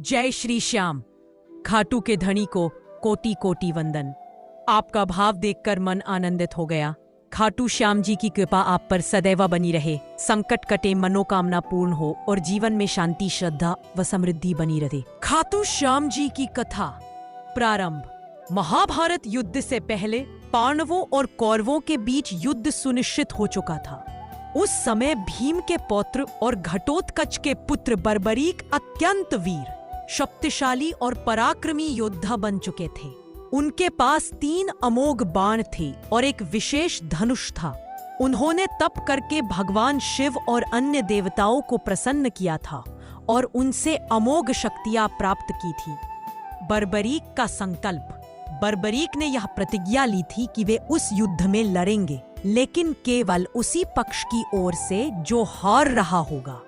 जय श्री श्याम। खाटू के धनी को कोटि कोटि वंदन। आपका भाव देखकर मन आनंदित हो गया। खाटू श्याम जी की कृपा आप पर सदैव बनी रहे, संकट कटे, मनोकामना पूर्ण हो और जीवन में शांति, श्रद्धा व समृद्धि बनी रहे। खाटू श्याम जी की कथा। प्रारंभ। महाभारत युद्ध से पहले पांडवों और कौरवों के बीच युद्ध सुनिश्चित हो चुका था। उस समय भीम के पौत्र और घटोत्कच के पुत्र बर्बरीक अत्यंत वीर, शक्तिशाली और पराक्रमी योद्धा बन चुके थे। उनके पास 3 अमोघ बाण थे और एक विशेष धनुष था। उन्होंने तप करके भगवान शिव और अन्य देवताओं को प्रसन्न किया था और उनसे अमोघ शक्तियां प्राप्त की थी। बर्बरीक का संकल्प। बर्बरीक ने यह प्रतिज्ञा ली थी कि वे उस युद्ध में लड़ेंगे, लेकिन केवल उसी पक्ष की ओर से जो हार रहा होगा।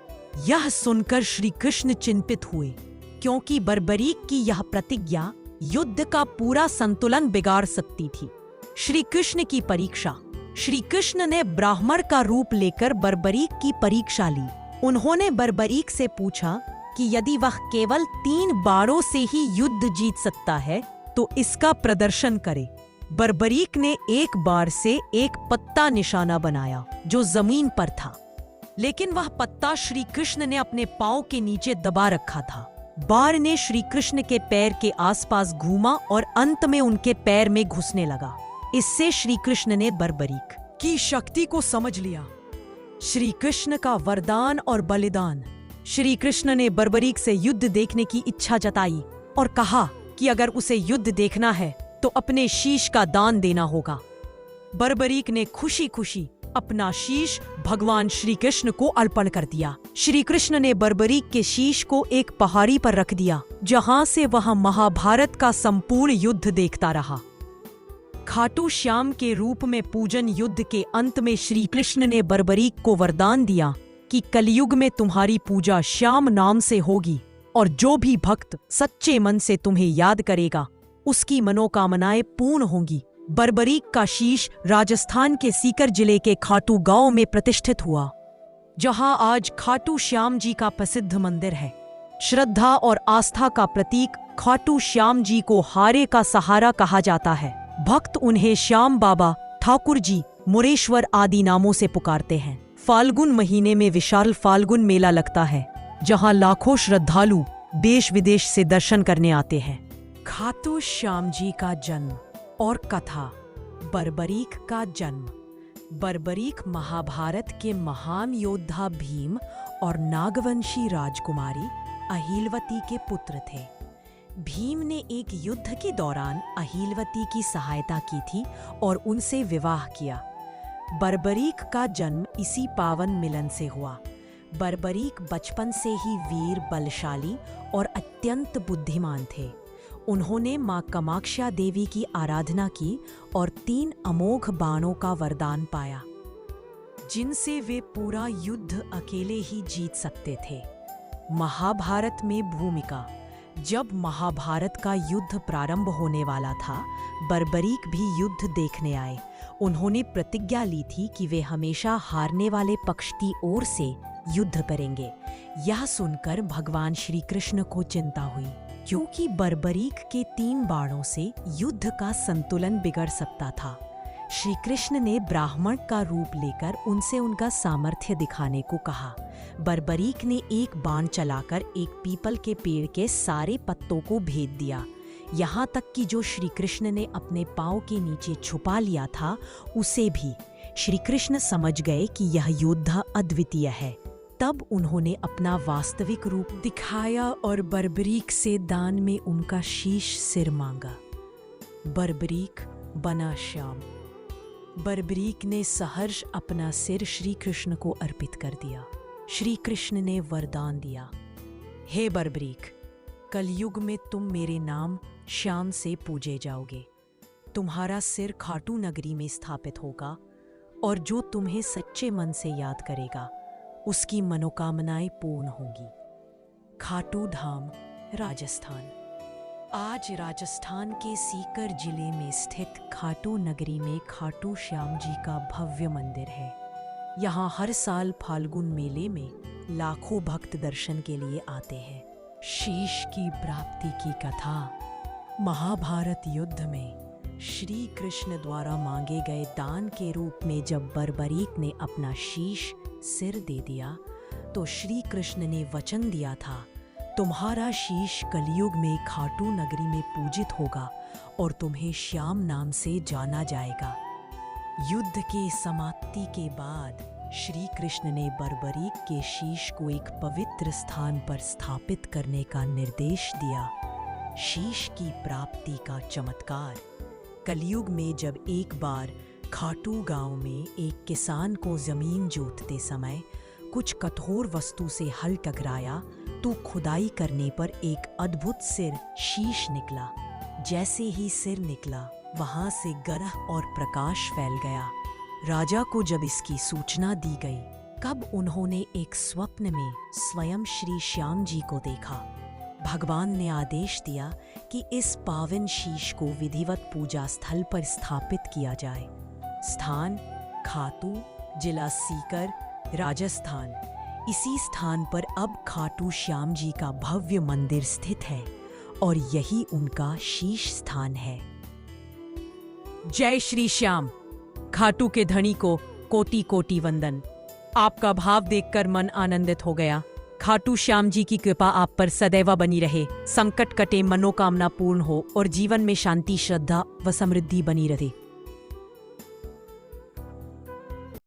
यह सुनकर श्री कृष्ण चिंतित हुए, क्योंकि बर्बरीक की यह प्रतिज्ञा युद्ध का पूरा संतुलन बिगाड़ सकती थी। श्री कृष्ण की परीक्षा। श्री कृष्ण ने ब्राह्मण का रूप लेकर बर्बरीक की परीक्षा ली। उन्होंने बर्बरीक से पूछा कि यदि वह केवल 3 बाणों से ही युद्ध जीत सकता है तो इसका प्रदर्शन करे। बर्बरीक ने एक बार से एक पत्ता निशाना बनाया जो जमीन पर था, लेकिन वह पत्ता श्री कृष्ण ने अपने पांव के नीचे दबा रखा था। बाण ने श्री कृष्ण के पैर के आसपास घूमा और अंत में उनके पैर में घुसने लगा। इससे श्री कृष्ण ने बर्बरीक की शक्ति को समझ लिया। श्री कृष्ण का वरदान और बलिदान। श्री कृष्ण ने बर्बरीक से युद्ध देखने की इच्छा जताई और कहा कि अगर उसे युद्ध देखना है तो अपने शीश का दान देना होगा। बर्बरीक ने खुशी खुशी अपना शीश भगवान श्री कृष्ण को अर्पण कर दिया। श्री कृष्ण ने बर्बरीक के शीश को एक पहाड़ी पर रख दिया, जहां से वह महाभारत का संपूर्ण युद्ध देखता रहा। खाटू श्याम के रूप में पूजन युद्ध के अंत में श्री कृष्ण ने बर्बरीक को वरदान दिया कि कलयुग में तुम्हारी पूजा श्याम नाम से होगी और जो भी भक्त सच्चे मन से तुम्हें याद करेगा उसकी मनोकामनाएं पूर्ण होंगी। बर्बरीक का शीश राजस्थान के सीकर जिले के खाटू गांव में प्रतिष्ठित हुआ, जहां आज खाटू श्याम जी का प्रसिद्ध मंदिर है। श्रद्धा और आस्था का प्रतीक खाटू श्याम जी को हारे का सहारा कहा जाता है। भक्त उन्हें श्याम बाबा, ठाकुर जी, मुरेश्वर आदि नामों से पुकारते हैं। फाल्गुन महीने में विशाल फाल्गुन मेला लगता है, जहां लाखों श्रद्धालु देश विदेश से दर्शन करने आते हैं। खाटू श्याम जी का जन्म और कथा। बर्बरीक का जन्म। बर्बरीक महाभारत के महान योद्धा भीम और नागवंशी राजकुमारी अहिलवती के पुत्र थे। भीम ने एक युद्ध के दौरान अहिलवती की सहायता की थी और उनसे विवाह किया। बर्बरीक का जन्म इसी पावन मिलन से हुआ। बर्बरीक बचपन से ही वीर, बलशाली और अत्यंत बुद्धिमान थे। उन्होंने मां कामाख्या देवी की आराधना की और 3 अमोघ बाणों का वरदान पाया, जिनसे वे पूरा युद्ध अकेले ही जीत सकते थे। महाभारत में भूमिका। जब महाभारत का युद्ध प्रारंभ होने वाला था, बर्बरीक भी युद्ध देखने आए। उन्होंने प्रतिज्ञा ली थी कि वे हमेशा हारने वाले पक्ष की ओर से युद्ध करेंगे। यह सुनकर भगवान श्री कृष्ण को चिंता हुई, क्योंकि बर्बरीक के 3 बाणों से युद्ध का संतुलन बिगड़ सकता था। श्री कृष्ण ने ब्राह्मण का रूप लेकर उनसे उनका सामर्थ्य दिखाने को कहा। बर्बरीक ने एक बाण चलाकर एक पीपल के पेड़ के सारे पत्तों को भेद दिया, यहाँ तक कि जो श्री कृष्ण ने अपने पांव के नीचे छुपा लिया था उसे भी। श्री कृष्ण समझ गए कि यह योद्धा अद्वितीय है। तब उन्होंने अपना वास्तविक रूप दिखाया और बर्बरीक से दान में उनका शीश सिर मांगा। बर्बरीक बना श्याम। बर्बरीक ने सहर्ष अपना सिर श्री कृष्ण को अर्पित कर दिया। श्री कृष्ण ने वरदान दिया, हे बर्बरीक, कलयुग में तुम मेरे नाम श्याम से पूजे जाओगे। तुम्हारा सिर खाटू नगरी में स्थापित होगा और जो तुम्हें सच्चे मन से याद करेगा उसकी मनोकामनाएं पूर्ण होंगी। खाटू धाम, राजस्थान। आज राजस्थान के सीकर जिले में स्थित खाटू नगरी में खाटू श्याम जी का भव्य मंदिर है। यहाँ हर साल फाल्गुन मेले में लाखों भक्त दर्शन के लिए आते हैं। शीश की प्राप्ति की कथा। महाभारत युद्ध में श्री कृष्ण द्वारा मांगे गए दान के रूप में जब बर्बरीक ने अपना शीश सिर दे दिया तो श्री कृष्ण ने वचन दिया था, तुम्हारा शीश कलयुग में खाटू नगरी में पूजित होगा और तुम्हें श्याम नाम से जाना जाएगा। युद्ध के समाप्ति के बाद श्री कृष्ण ने बर्बरीक के शीश को एक पवित्र स्थान पर स्थापित करने का निर्देश दिया। शीश की प्राप्ति का चमत्कार। कलयुग में जब एक बार खाटू गांव में एक किसान को जमीन जोतते समय कुछ कठोर वस्तु से हल टकराया तो खुदाई करने पर एक अद्भुत सिर शीश निकला। जैसे ही सिर निकला वहां से गरह और प्रकाश फैल गया। राजा को जब इसकी सूचना दी गई तब उन्होंने एक स्वप्न में स्वयं श्री श्याम जी को देखा। भगवान ने आदेश दिया कि इस पावन शीश को विधिवत पूजा स्थल पर स्थापित किया जाए। स्थान खाटू, जिला सीकर, राजस्थान। इसी स्थान पर अब खाटू श्याम जी का भव्य मंदिर स्थित है और यही उनका शीश स्थान है। जय श्री श्याम। खाटू के धनी को कोटि कोटि वंदन। आपका भाव देखकर मन आनंदित हो गया। खाटू श्याम जी की कृपा आप पर सदैव बनी रहे, संकट कटे, मनोकामना पूर्ण हो और जीवन में शांति, श्रद्धा व समृद्धि बनी रहे।